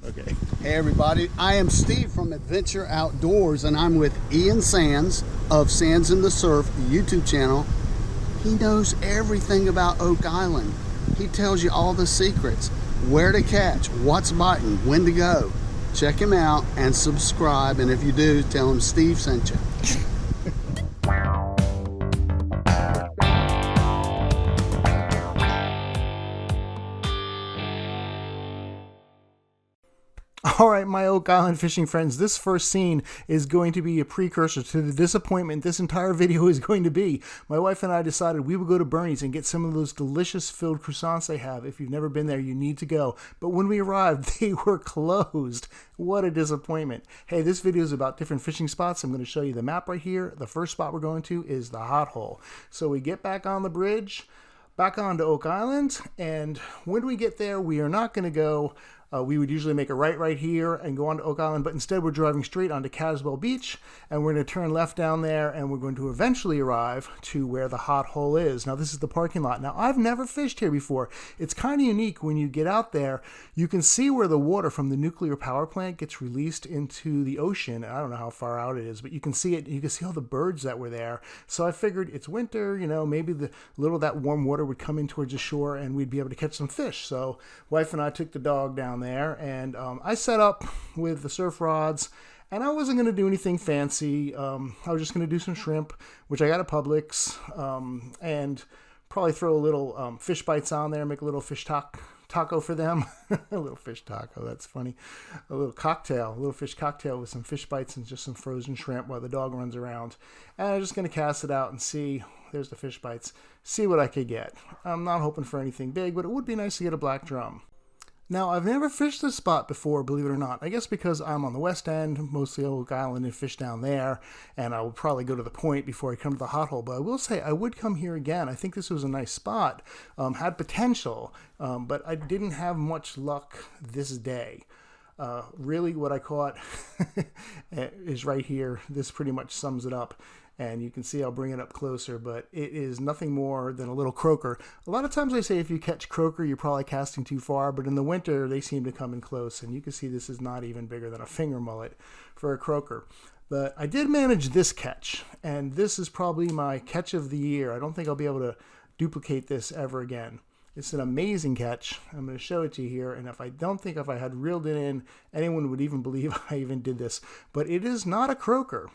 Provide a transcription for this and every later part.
Okay. Hey everybody, I am Steve from Adventure Outdoors, and I'm with Ian Sands of Sands in the Surf YouTube channel. He knows everything about Oak Island. He tells you all the secrets, where to catch, what's biting, when to go. Check him out and subscribe, and if you do, tell him Steve sent you. All right, my Oak Island fishing friends, this first scene is going to be a precursor to the disappointment this entire video is going to be. My wife and I decided we would go to Bernie's and get some of those delicious filled croissants they have. If you've never been there, you need to go. But when we arrived, they were closed. What a disappointment. Hey, this video is about different fishing spots. I'm going to show you the map right here. The first spot we're going to is the Hot Hole. So we get back on the bridge, back onto Oak Island, and when we get there, we are not going to go. We would usually make a right here and go on to Oak Island, but instead we're driving straight onto Caswell Beach, and we're going to turn left down there, and we're going to eventually arrive to where the Hot Hole is. Now, this is the parking lot. Now, I've never fished here before. It's kind of unique. When you get out there, you can see where the water from the nuclear power plant gets released into the ocean. I don't know how far out it is, but you can see it. You can see all the birds that were there. So I figured it's winter, you know, maybe the little that warm water would come in towards the shore, and we'd be able to catch some fish. So wife and I took the dog down there, and I set up with the surf rods, and I wasn't going to do anything fancy. I was just going to do some shrimp, which I got at Publix, and probably throw a little fish bites on there, make a little fish taco for them. A little fish taco, that's funny. A little fish cocktail with some fish bites and just some frozen shrimp while the dog runs around. And I'm just going to cast it out and see, there's the fish bites, see what I could get. I'm not hoping for anything big, but it would be nice to get a black drum. Now, I've never fished this spot before, believe it or not. I guess because I'm on the west end, mostly Oak Island, and fish down there, and I will probably go to the point before I come to the Hot Hole. But I will say I would come here again. I think this was a nice spot, had potential, but I didn't have much luck this day. Really, what I caught is right here. This pretty much sums it up. And you can see I'll bring it up closer, but it is nothing more than a little croaker. A lot of times I say if you catch croaker, you're probably casting too far, but in the winter, they seem to come in close. And you can see this is not even bigger than a finger mullet for a croaker. But I did manage this catch, and this is probably my catch of the year. I don't think I'll be able to duplicate this ever again. It's an amazing catch. I'm going to show it to you here, and if I had reeled it in, anyone would even believe I even did this. But it is not a croaker.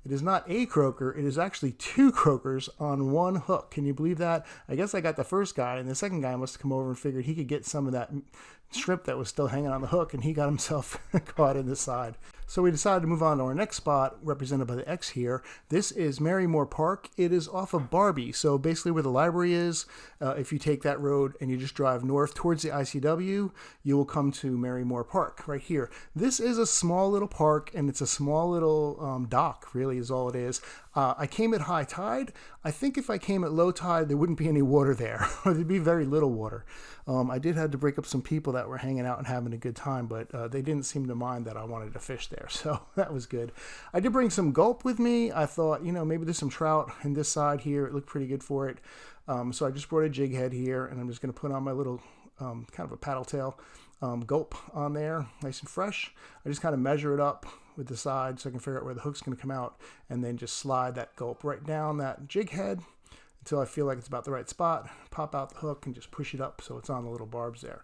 It is not a croaker. It is actually two croakers on one hook. Can you believe that? I guess I got the first guy, and the second guy must have come over and figured he could get some of that shrimp that was still hanging on the hook, and he got himself caught in the side. So we decided to move on to our next spot, represented by the X here. This is Marymore Park. It is off of Barbie, so basically where the library is. If you take that road and you just drive north towards the ICW, you will come to Marymore Park right here. This is a small little park, and it's a small little dock, really, is all it is. I came at high tide. I think if I came at low tide, there wouldn't be any water there, or there'd be very little water. I did have to break up some people that were hanging out and having a good time, but they didn't seem to mind that I wanted to fish there, so that was good. I did bring some gulp with me. I thought, you know, maybe there's some trout in this side here. It looked pretty good for it. So I just brought a jig head here, and I'm just going to put on my little kind of a paddle tail gulp on there, nice and fresh. I just kind of measure it up with the side so I can figure out where the hook's going to come out, and then just slide that gulp right down that jig head until I feel like it's about the right spot. Pop out the hook and just push it up so it's on the little barbs there.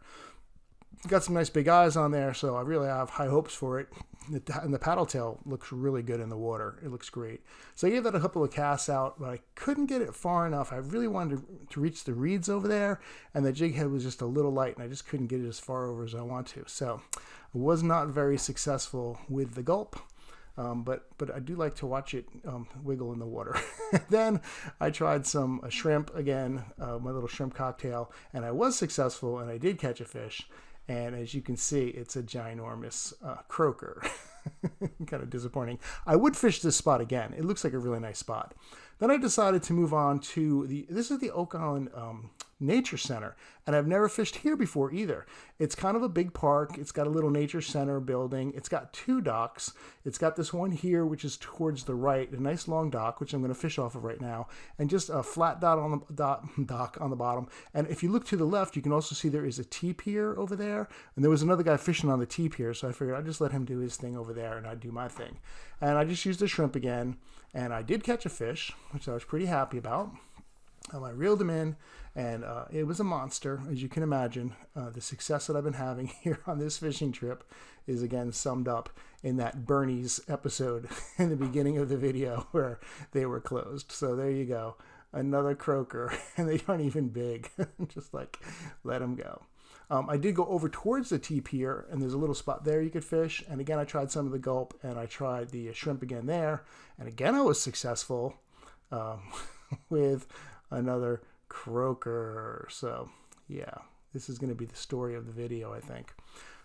Got some nice big eyes on there, so I really have high hopes for it. And the paddle tail looks really good in the water. It looks great. So I gave that a couple of casts out, but I couldn't get it far enough. I really wanted to reach the reeds over there, and the jig head was just a little light, and I just couldn't get it as far over as I want to. So I was not very successful with the gulp. But I do like to watch it wiggle in the water. Then I tried some shrimp again, my little shrimp cocktail, and I was successful, and I did catch a fish. And as you can see, it's a ginormous croaker. Kind of disappointing. I would fish this spot again. It looks like a really nice spot. Then I decided to move on to this is the Oak Island nature center. And I've never fished here before either. It's kind of a big park. It's got a little nature center building. It's got 2 docks. It's got this one here, which is towards the right, a nice long dock, which I'm going to fish off of right now, and just a flat dot on the dock on the bottom. And if you look to the left, you can also see there is a T-pier over there. And there was another guy fishing on the T-pier, so I figured I'd just let him do his thing over there and I'd do my thing. And I just used the shrimp again, and I did catch a fish, which I was pretty happy about. I reeled him in, and it was a monster, as you can imagine. The success that I've been having here on this fishing trip is again summed up in that Bernie's episode in the beginning of the video where they were closed. So there you go, another croaker, and they aren't even big. Just like, let them go. I did go over towards the T-pier, and there's a little spot there you could fish. And again, I tried some of the gulp, and I tried the shrimp again there. And again, I was successful with another croaker. So yeah, this is going to be the story of the video, I think.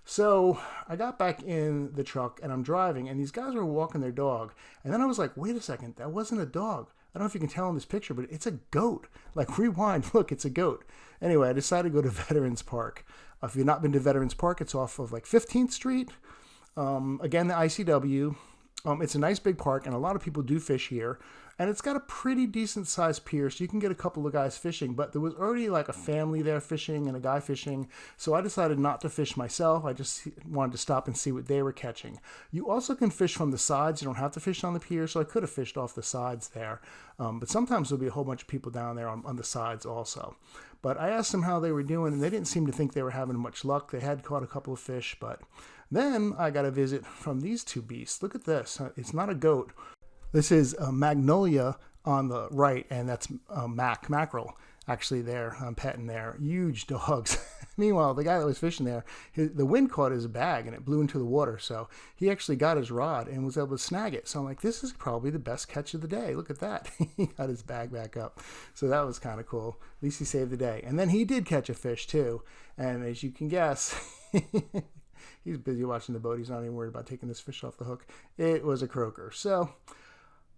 So I got back in the truck and I'm driving, and these guys were walking their dog. And then I was like, wait a second, that wasn't a dog. I don't know if you can tell in this picture, but it's a goat. Like, rewind, look, it's a goat. Anyway, I decided to go to Veterans Park. If you've not been to Veterans Park, it's off of like 15th Street. Again, the ICW. It's a nice big park, and a lot of people do fish here. And it's got a pretty decent sized pier, so you can get a couple of guys fishing. But there was already like a family there fishing and a guy fishing, so I decided not to fish myself. I just wanted to stop and see what they were catching. You also can fish from the sides. You don't have to fish on the pier, so I could have fished off the sides there. But sometimes there'll be a whole bunch of people down there on the sides also. But I asked them how they were doing, and they didn't seem to think they were having much luck. They had caught a couple of fish, but then I got a visit from these 2 beasts. Look at this. It's not a goat. This is Magnolia on the right, and that's mackerel actually there. I'm petting there. Huge dogs. Meanwhile, the guy that was fishing there, the wind caught his bag and it blew into the water. So he actually got his rod and was able to snag it. So I'm like, this is probably the best catch of the day. Look at that. He got his bag back up. So that was kind of cool. At least he saved the day. And then he did catch a fish too. And as you can guess, he's busy watching the boat. He's not even worried about taking this fish off the hook. It was a croaker. So,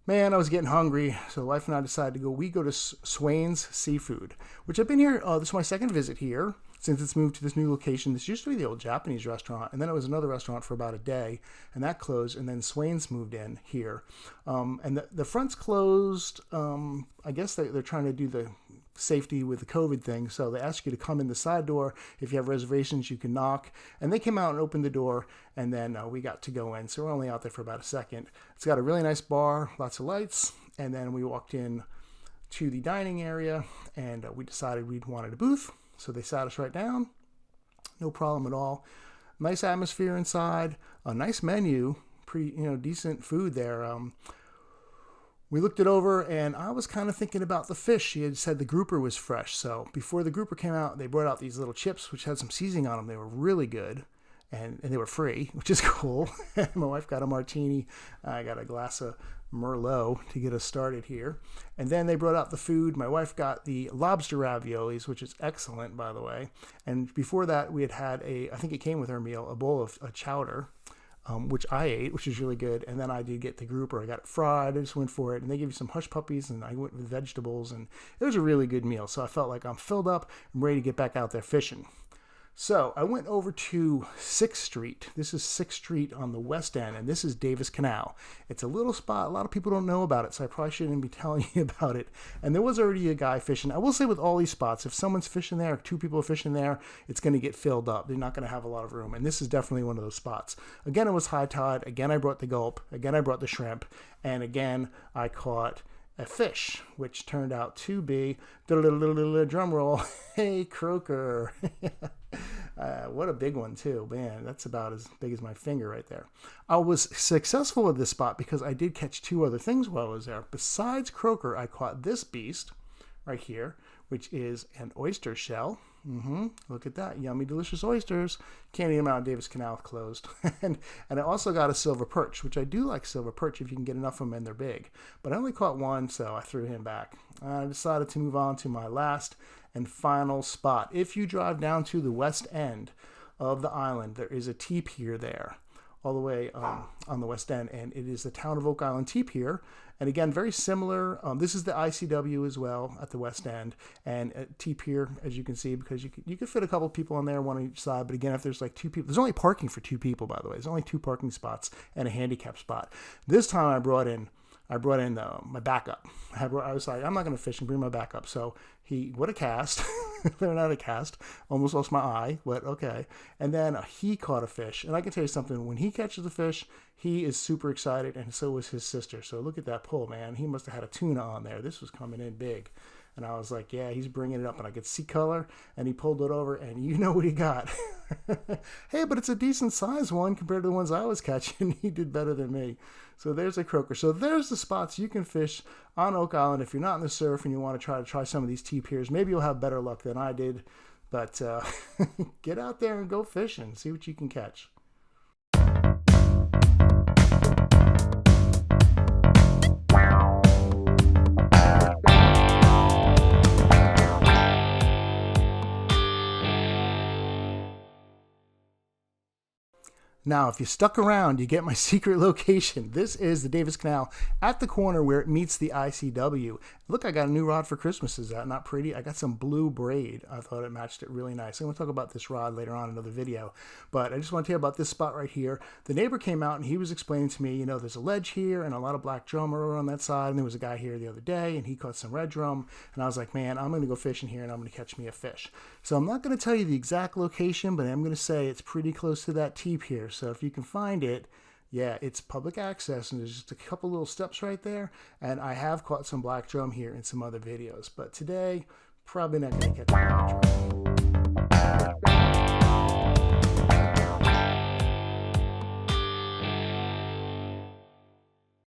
man, I was getting hungry, so the wife and I decided to go. We go to Swain's Seafood, which I've been here. This is my second visit here since it's moved to this new location. This used to be the old Japanese restaurant, and then it was another restaurant for about a day, and that closed, and then Swain's moved in here. And the front's closed. I guess they're trying to do the safety with the COVID thing, so they ask you to come in the side door. If you have reservations, you can knock, and they came out and opened the door, and then we got to go in. So we're only out there for about a second. It's got a really nice bar, lots of lights, and then we walked in to the dining area, and we decided we wanted a booth, so they sat us right down. No problem at all. Nice atmosphere inside, a nice menu, decent food there. We looked it over, and I was kind of thinking about the fish. She had said the grouper was fresh. So before the grouper came out, they brought out these little chips, which had some seasoning on them. They were really good, and they were free, which is cool. My wife got a martini. I got a glass of Merlot to get us started here. And then they brought out the food. My wife got the lobster raviolis, which is excellent, by the way. And before that, we had I think it came with our meal, a bowl of chowder. Which I ate, which is really good. And then I did get the grouper. I got it fried. I just went for it. And they give you some hush puppies, and I went with vegetables. And it was a really good meal. So I felt like I'm filled up. I'm ready to get back out there fishing. So I went over to 6th Street. This is 6th Street on the west end, and this is Davis Canal. It's a little spot. A lot of people don't know about it, so I probably shouldn't be telling you about it. And there was already a guy fishing. I will say with all these spots, if someone's fishing there, 2 people are fishing there, it's going to get filled up. They're not going to have a lot of room, and this is definitely one of those spots. Again, it was high tide. Again, I brought the gulp. Again, I brought the shrimp. And again, I caught a fish, which turned out to be, drum roll, a croaker. What a big one too, man. That's about as big as my finger right there. I was successful with this spot because I did catch 2 other things while I was there. Besides croaker, I caught this beast right here, which is an oyster shell. Look at that, yummy, delicious oysters. Can't eat them out. Davis Canal closed. and I also got a silver perch, which I do like silver perch if you can get enough of them and they're big. But I only caught 1, so I threw him back. I decided to move on to my last and final spot. If you drive down to the west end of the island, there is a T-pier there. all the way on the West End, and it is the Town of Oak Island Tea Pier. And again, very similar. This is the ICW as well at the West End, and Tea Pier, as you can see, because you could fit a couple people on there, one on each side. But again, if there's like 2 people, there's only parking for 2 people, by the way. There's only 2 parking spots and a handicap spot. This time I brought in my backup. I was like, I'm not going to fish and bring my backup. So what a cast. Learned how to cast. Almost lost my eye, but okay. And then he caught a fish. And I can tell you something, when he catches a fish, he is super excited, and so was his sister. So look at that pull, man. He must have had a tuna on there. This was coming in big. And I was like, yeah, he's bringing it up. And I could see color, and he pulled it over, and you know what he got. Hey, but it's a decent size one compared to the ones I was catching. He did better than me. So there's a croaker. So there's the spots you can fish on Oak Island if you're not in the surf and you want to try some of these tea piers. Maybe you'll have better luck than I did. But get out there and go fishing. See what you can catch. Now, if you stuck around, you get my secret location. This is the Davis Canal at the corner where it meets the ICW. Look, I got a new rod for Christmas. Is that not pretty? I got some blue braid. I thought it matched it really nice. I'm going to talk about this rod later on in another video. But I just want to tell you about this spot right here. The neighbor came out and he was explaining to me, you know, there's a ledge here and a lot of black drum are on that side. And there was a guy here the other day and he caught some red drum. And I was like, man, I'm going to go fishing here and I'm going to catch me a fish. So I'm not going to tell you the exact location, but I'm going to say it's pretty close to that tea pier. So if you can find it, yeah, it's public access, and there's just a couple little steps right there. And I have caught some black drum here in some other videos, but today, probably not going to catch a black drum.